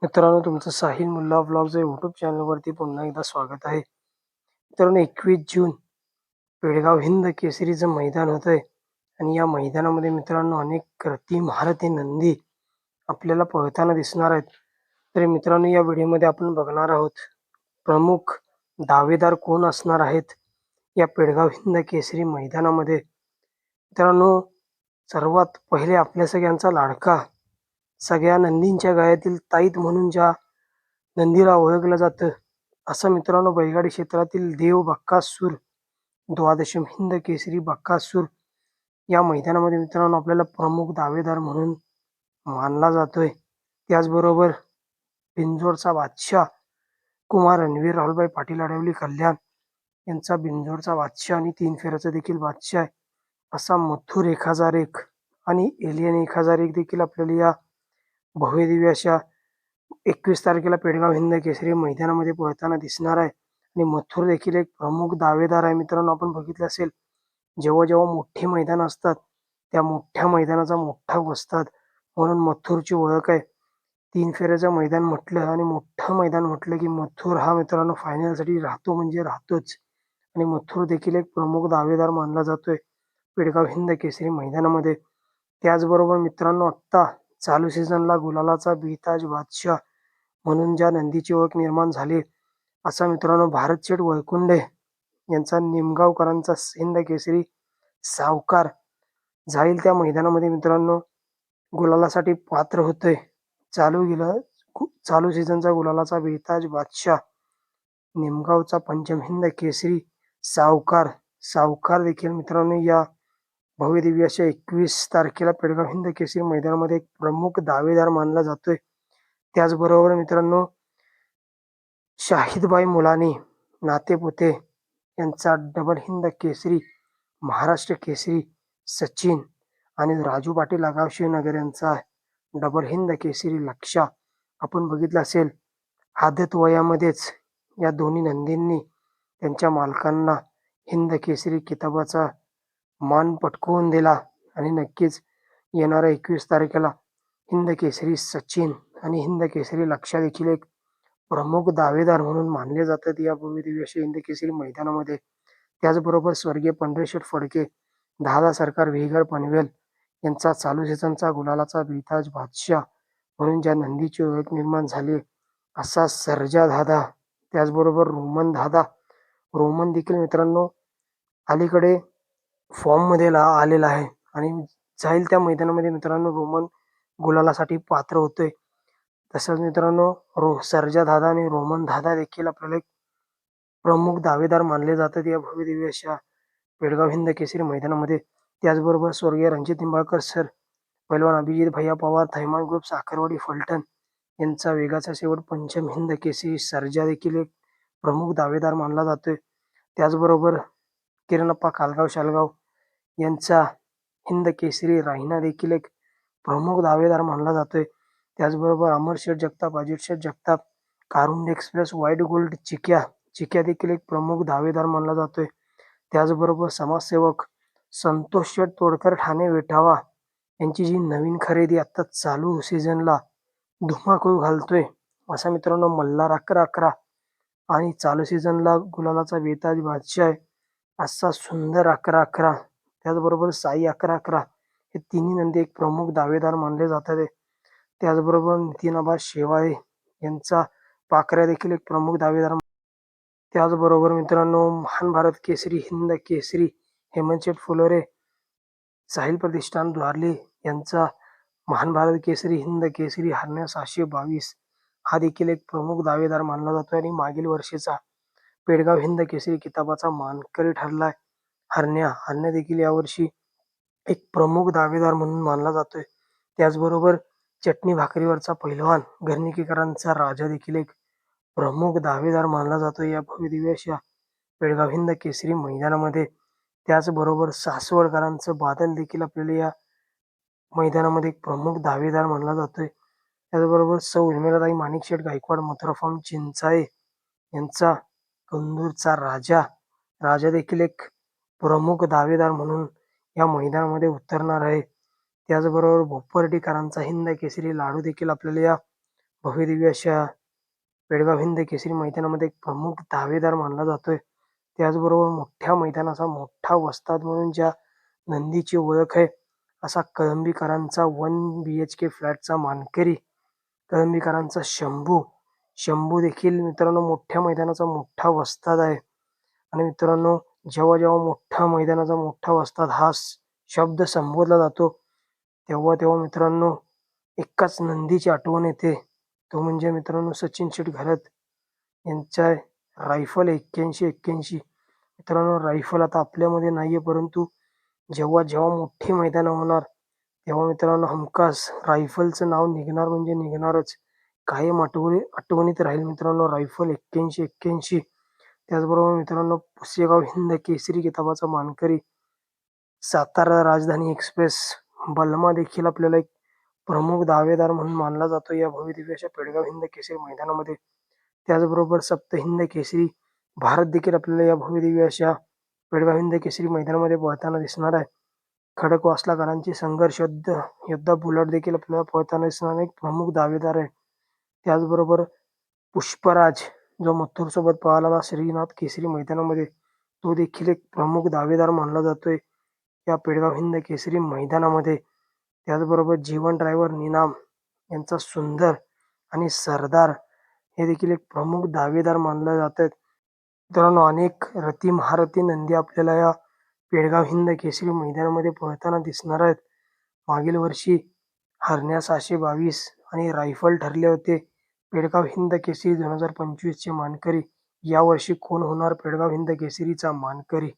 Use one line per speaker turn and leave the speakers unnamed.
मित्रांनो, तुमचं साहिल मुल्ला व्लॉग्स या यूट्यूब चॅनलवरती पुन्हा एकदा स्वागत आहे. मित्रांनो, 21 जून पेडगाव हिंद केसरीचं मैदान होतंय आणि या मैदानामध्ये मित्रांनो अनेक महारथी नंदी आपल्याला पळताना दिसणार आहेत. तर मित्रांनो, या व्हिडिओमध्ये आपण बघणार आहोत प्रमुख दावेदार कोण असणार आहेत या पेडगाव हिंद केसरी मैदानामध्ये. मित्रांनो, सर्वात पहिले आपल्या सगळ्यांचा लाडका, सगळ्या नंदींच्या गळ्यातील ताईत म्हणून ज्या नंदीला ओळखलं जातं, असं मित्रांनो बैलगाडी क्षेत्रातील देव बक्कासूर, द्वादशम हिंद केसरी बक्कासूर या मैदानामध्ये मित्रांनो आपल्याला प्रमुख दावेदार म्हणून मानला जातोय. त्याचबरोबर बिंजोरचा बादशाह कुमार रणवीर राहुलभाई पाटील आडवली कल्याण यांचा बिंजोरचा बादशाह आणि 3 फेऱ्याचा देखील बादशाह आहे. असा मथुर 1001 आणि एलियन 1001 देखील आपल्याला या भव्यदिव्य अशा 21 तारखेला पेडगाव हिंद केसरी मैदानामध्ये पळताना दिसणार आहे. आणि मथुर देखील एक प्रमुख दावेदार आहे. मित्रांनो, आपण बघितलं असेल, जेव्हा जेव्हा मोठी मैदान असतात त्या मोठ्या मैदानाचा मोठा वस्ताद म्हणून मथुरची ओळख आहे. 3 फेऱ्याचं मैदान म्हटलं आणि मोठं मैदान म्हटलं की मथुर हा मित्रांनो फायनलसाठी राहतो म्हणजे राहतोच. आणि मथुर देखील एक प्रमुख दावेदार मानला जातोय पेडगाव हिंद केसरी मैदानामध्ये. त्याचबरोबर मित्रांनो, आत्ता चालू सीझनला गुलालाचा बिताज बादशाह म्हणून ज्या नंदीची ओळख निर्माण झाली, असा मित्रांनो भारत शेठ वळकुंडे यांचा निमगावकरांचा हिंद केसरी सावकार जाईल त्या मैदानामध्ये मित्रांनो गुलालासाठी पात्र होतोय. चालू सीझनचा गुलालाचा बेताज बादशाह निमगावचा पंचम हिंद केसरी सावकार देखील मित्रांनो या भव्यदिव्य अशा 21 तारखेला पेडगाव हिंद केसरी मैदानामध्ये एक प्रमुख दावेदार मानला जातोय. त्याचबरोबर मित्रांनो, शाहिदबाई मुलानी नातेपुते यांचा डबल हिंद केसरी महाराष्ट्र केसरी सचिन आणि राजू पाटील आगाव शिवनगर यांचा डबल हिंद केसरी लक्षा आपण बघितलं असेल. आदत वयामध्येच या दोन्ही नंदींनी त्यांच्या मालकांना हिंद केसरी किताबाचा मान पटकवून दिला आणि नक्कीच येणाऱ्या 21 तारखेला हिंद केसरी सचिन आणि हिंद केसरी लक्षा देखील एक प्रमुख दावेदार म्हणून मानले जातात या भव्यदिव्य अशा हिंद केसरी मैदानामध्ये. त्याचबरोबर स्वर्गीय पंढरीशेठ फडके, दादा सरकार विहीगर पनवेल यांचा चालू सीझनचा गुलालाचा बेताज बादशाह म्हणून ज्या नंदीची ओळख निर्माण झाली, असा सर्जा दादा, त्याचबरोबर रोमन देखील मित्रांनो अलीकडे फॉर्ममध्ये आलेला आहे आणि जाईल त्या मैदानामध्ये मित्रांनो रोमन गुलालासाठी पात्र होतोय. तसंच मित्रांनो सर्जा दादा आणि रोमन दादा देखील आपल्याला एक प्रमुख दावेदार मानले जातात या भव्यदिव्य अशा पेडगाव हिंद केसरी मैदानामध्ये. त्याचबरोबर स्वर्गीय रणजित निंबाळकर सर, पैलवान अभिजित भैया पवार, थैमान ग्रुप साखरवाडी फलटण यांचा वेगाचा शेवट पंचम हिंद केसरी सर्जा देखील एक प्रमुख दावेदार मानला जातोय. त्याचबरोबर किरणप्पा कालगाव शालगाव यांचा हिंद केसरी राहिना देखील एक प्रमुख दावेदार मानला जातोय. त्याचबरोबर अमर शेठ जगताप, अजित शेठ जगताप, कारुंड एक्सप्रेस, व्हाईट गोल्ड चिक्या देखील एक प्रमुख दावेदार मानला जातोय. त्याचबरोबर समाजसेवक संतोष शेठ तोडकर ठाणे वेठावा यांची जी नवीन खरेदी आता चालू सीझनला धुमाकूळ घालतोय, असा मित्रांनो मल्हार 11-11 आणि चालू सीझनला गुलालाचा बेताज बादशाह आहे असा सुंदर 11-11, त्याचबरोबर साई 11-11 हे तिन्ही नंदी एक प्रमुख दावेदार मानले जातात. त्याचबरोबर नितीनाबा शेवाळे यांचा पाखऱ्या देखील एक प्रमुख दावेदार. त्याचबरोबर मित्रांनो महान भारत केसरी हिंद केसरी हेमंतशेठ फुलोरे, साहिल प्रतिष्ठान द्वारली यांचा महान भारत केसरी हिंद केसरी हरण्या 722 हा देखील एक प्रमुख दावेदार मानला जातोय. आणि मागील वर्षीचा पेडगाव हिंद केसरी किताबाचा मानकरी ठरलाय हरण्या देखील यावर्षी एक प्रमुख दावेदार म्हणून मानला जातोय. त्याचबरोबर चटणी भाकरीवरचा पहिलवान घरणीकरांचा राजा देखील एक प्रमुख दावेदार मानला जातो या भव्यदिव्य अशा पेडगाव हिंद केसरी मैदानामध्ये. त्याचबरोबर सासवडकरांचं बादल देखील आपल्याला या मैदानामध्ये एक प्रमुख दावेदार मानला जातोय. त्याचबरोबर सौ उर्मिलाताई माणिकशेठ गायकवाड, मथुरा फार्म चिंचाळे यांचा कंदूरचा राजा देखील एक प्रमुख दावेदार म्हणून या मैदानामध्ये उतरणार आहे. त्याचबरोबर भोपरडीकरांचा हिंद केसरी लाडू देखील आपल्याला या भव्यदिव्य अशा पेडगाव हिंद केसरी मैदानामध्ये एक प्रमुख दावेदार मानला जातोय. त्याचबरोबर मोठ्या मैदानाचा मोठा वस्ताद म्हणून ज्या नंदीची ओळख आहे, असा कळंबीकरांचा 1 BHK फ्लॅटचा मानकरी, कळंबीकरांचा शंभू. शंभू देखील मित्रांनो मोठ्या मैदानाचा मोठा वस्ताद आहे. आणि मित्रांनो, जेव्हा जेव्हा मोठ्या मैदानाचा मोठा वस्ताद हा शब्द संबोधला जातो, तेव्हा तेव्हा मित्रांनो एकाच नंदीची आठवण येते. तो म्हणजे मित्रांनो सचिन शेठ घरत यांचा रायफल 81-81. मित्रांनो, रायफल आता आपल्यामध्ये नाहीये, परंतु जेव्हा जेव्हा मोठी मैदानं होणार, तेव्हा मित्रांनो हमखास रायफलचं नाव निघणार म्हणजे निघणारच. कायम आठवणीत राहील मित्रांनो रायफल 81-81. त्याचबरोबर मित्रांनो, पुसेगाव हिंद केसरी किताबाचा मानकरी सातारा राजधानी एक्सप्रेस बलमा देखील आपल्याला एक प्रमुख दावेदार म्हणून मानला जातो या भव्यदिव्य अशा पेडगाव हिंद केसरी मैदानामध्ये. त्याचबरोबर सप्तहिंद केसरी भारत देखील आपल्याला या भव्यदिव्य अशा पेडगाव हिंद केसरी मैदानामध्ये पळताना दिसणार आहे. खडकवासलाकरांची संघर्ष योद्धा बुलट देखील आपल्याला पळताना दिसणार एक प्रमुख दावेदार आहे. त्याचबरोबर पुष्पराज जो मथुर सोबत पळाला श्रीनाथ केसरी मैदानामध्ये, तो देखील एक प्रमुख दावेदार मानला जातोय या पेडगाव हिंद केसरी मैदानामध्ये. त्याचबरोबर जीवन ड्रायव्हर निनाम यांचा सुंदर आणि सरदार हे देखील एक प्रमुख दावेदार मानले जातात. मित्रांनो, अनेक रथी महारथी नंदी आपल्याला या पेडगाव हिंद केसरी मैदानामध्ये पळताना दिसणार आहेत. मागील वर्षी हरण्या 622 आणि रायफल ठरले होते पेडगाव हिंद केसरी 2025 चे मानकरी. यावर्षी कोण होणार पेडगाव हिंद केसरीचा मानकरी?